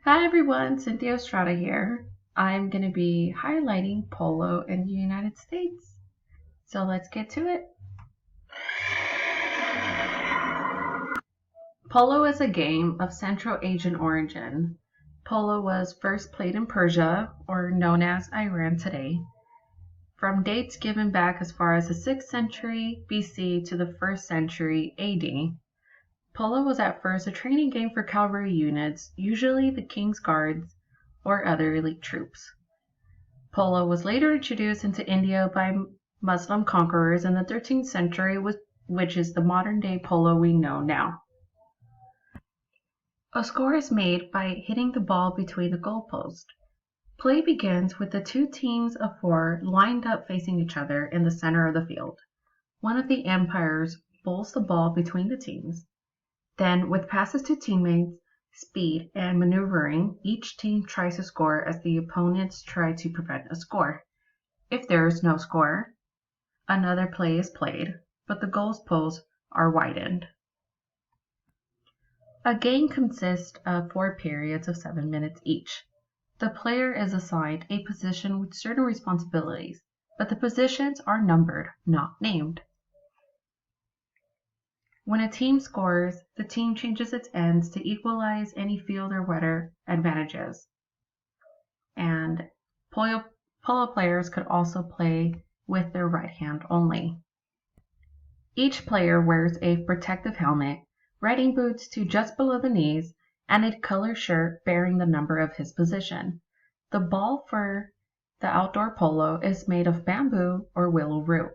Hi everyone, Cynthia Estrada here. I'm going to be highlighting polo in the United States. So let's get to it. Polo is a game of Central Asian origin. Polo was first played in Persia, or known as Iran today, from dates given back as far as the 6th century BC to the 1st century AD. Polo was at first a training game for cavalry units, usually the King's Guards or other elite troops. Polo was later introduced into India by Muslim conquerors in the 13th century, which is the modern-day polo we know now. A score is made by hitting the ball between the goalposts. Play begins with the two teams of four lined up facing each other in the center of the field. One of the umpires bowls the ball between the teams. Then, with passes to teammates, speed, and maneuvering, each team tries to score as the opponents try to prevent a score. If there is no score, another play is played, but the goalposts are widened. A game consists of 4 periods of 7 minutes each. The player is assigned a position with certain responsibilities, but the positions are numbered, not named. When a team scores, the team changes its ends to equalize any field or weather advantages. And polo players could also play with their right hand only. Each player wears a protective helmet, riding boots to just below the knees, and a colored shirt bearing the number of his position. The ball for the outdoor polo is made of bamboo or willow root.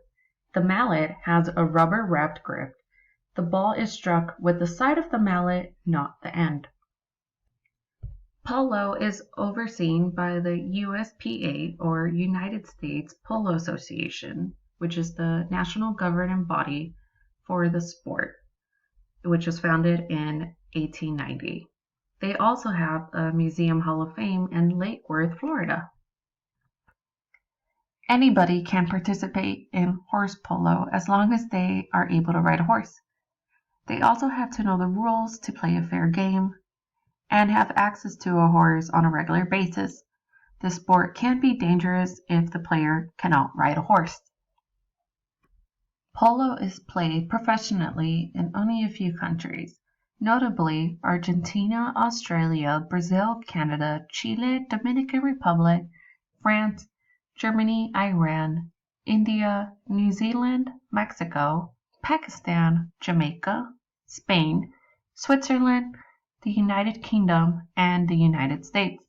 The mallet has a rubber-wrapped grip. The ball is struck with the side of the mallet, not the end. Polo is overseen by the USPA, or United States Polo Association, which is the national governing body for the sport, which was founded in 1890. They also have a Museum Hall of Fame in Lake Worth, Florida. Anybody can participate in horse polo as long as they are able to ride a horse. They also have to know the rules to play a fair game and have access to a horse on a regular basis. The sport can be dangerous if the player cannot ride a horse. Polo is played professionally in only a few countries, notably Argentina, Australia, Brazil, Canada, Chile, Dominican Republic, France, Germany, Iran, India, New Zealand, Mexico, Pakistan, Jamaica, Spain, Switzerland, the United Kingdom, and the United States.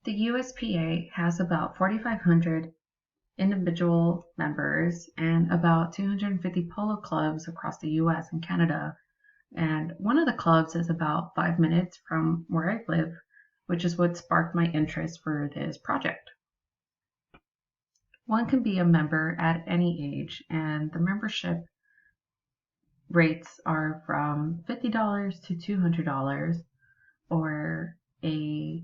The USPA has about 4,500 individual members and about 250 polo clubs across the US and Canada. And one of the clubs is about 5 minutes from where I live, which is what sparked my interest for this project. One can be a member at any age, and the membership rates are from $50 to $200 or a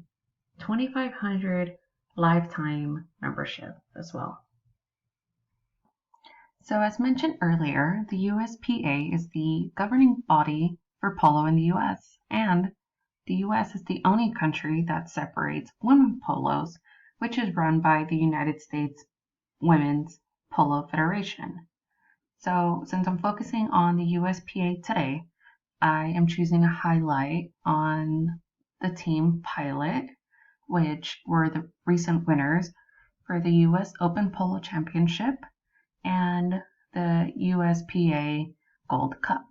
$2,500 lifetime membership as well. So as mentioned earlier, the USPA is the governing body for polo in the US, and the US is the only country that separates women polos, which is run by the United States Women's Polo Federation. So since I'm focusing on the USPA today, I am choosing a highlight on the team Pilot, which were the recent winners for the US Open Polo Championship and the USPA Gold Cup.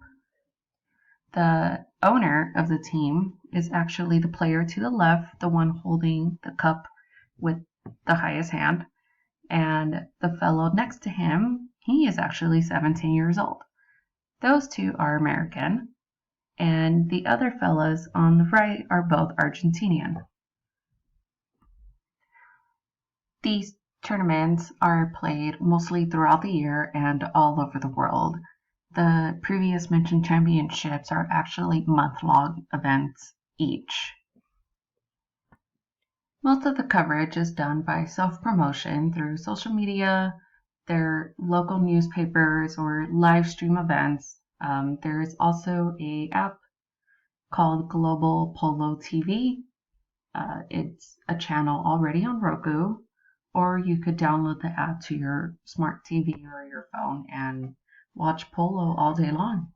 The owner of the team is actually the player to the left, the one holding the cup with the highest hand, and the fellow next to him, he is actually 17 years old. Those two are American, and the other fellas on the right are both Argentinian. These tournaments are played mostly throughout the year and all over the world. The previous mentioned championships are actually month-long events each. Most of the coverage is done by self-promotion through social media, their local newspapers, or live stream events. There is also an app called Global Polo TV. It's a channel already on Roku, or you could download the app to your smart TV or your phone and watch polo all day long.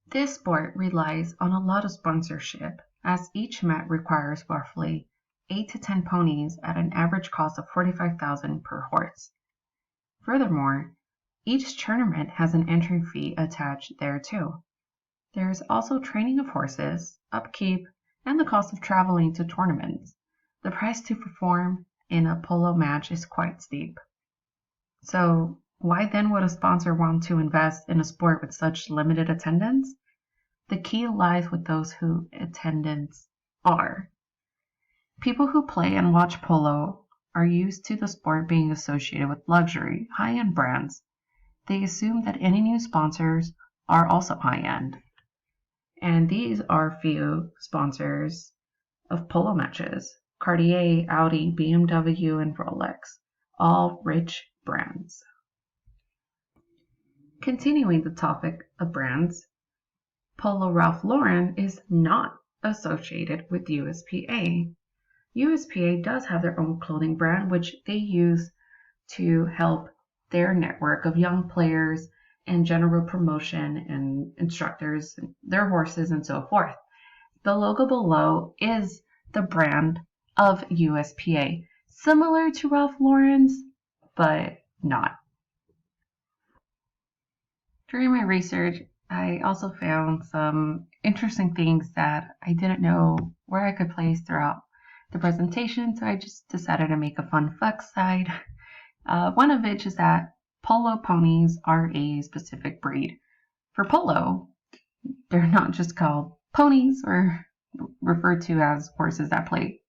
This sport relies on a lot of sponsorship, as each mat requires roughly 8 to 10 ponies at an average cost of $45,000 per horse. Furthermore, each tournament has an entry fee attached thereto. There is also training of horses, upkeep, and the cost of traveling to tournaments. The price to perform in a polo match is quite steep. So, why then would a sponsor want to invest in a sport with such limited attendance? The key lies with those who attendants are. People who play and watch polo are used to the sport being associated with luxury, high-end brands. They assume that any new sponsors are also high-end. And these are few sponsors of polo matches: Cartier, Audi, BMW, and Rolex, all rich brands. Continuing the topic of brands, Polo Ralph Lauren is not associated with USPA. USPA does have their own clothing brand, which they use to help their network of young players and general promotion and instructors, their horses, and so forth. The logo below is the brand of USPA, similar to Ralph Lauren's, but not. During my research, I also found some interesting things that I didn't know where I could place throughout the presentation, so I just decided to make a fun fact side. One of which is that polo ponies are a specific breed. For polo, they're not just called ponies or referred to as horses that play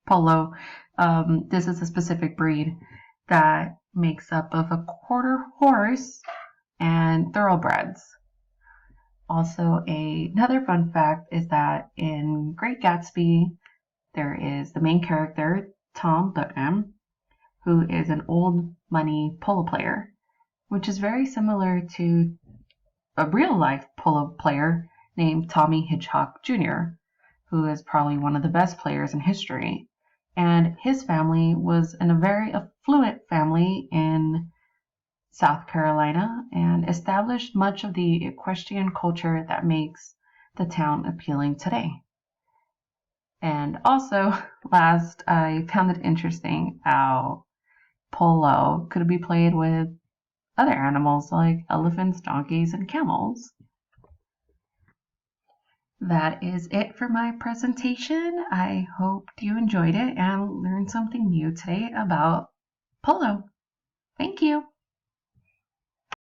polo. This is a specific breed that makes up of a quarter horse and thoroughbreds. Also, another fun fact is that in Great Gatsby, there is the main character, Tom Putnam, who is an old money polo player, which is very similar to a real life polo player named Tommy Hitchcock Jr., who is probably one of the best players in history. And his family was in a very affluent family in South Carolina and established much of the equestrian culture that makes the town appealing today. And also, last, I found it interesting how polo could be played with other animals like elephants, donkeys, and camels. That is it for my presentation. I hope you enjoyed it and learned something new today about polo. Thank you.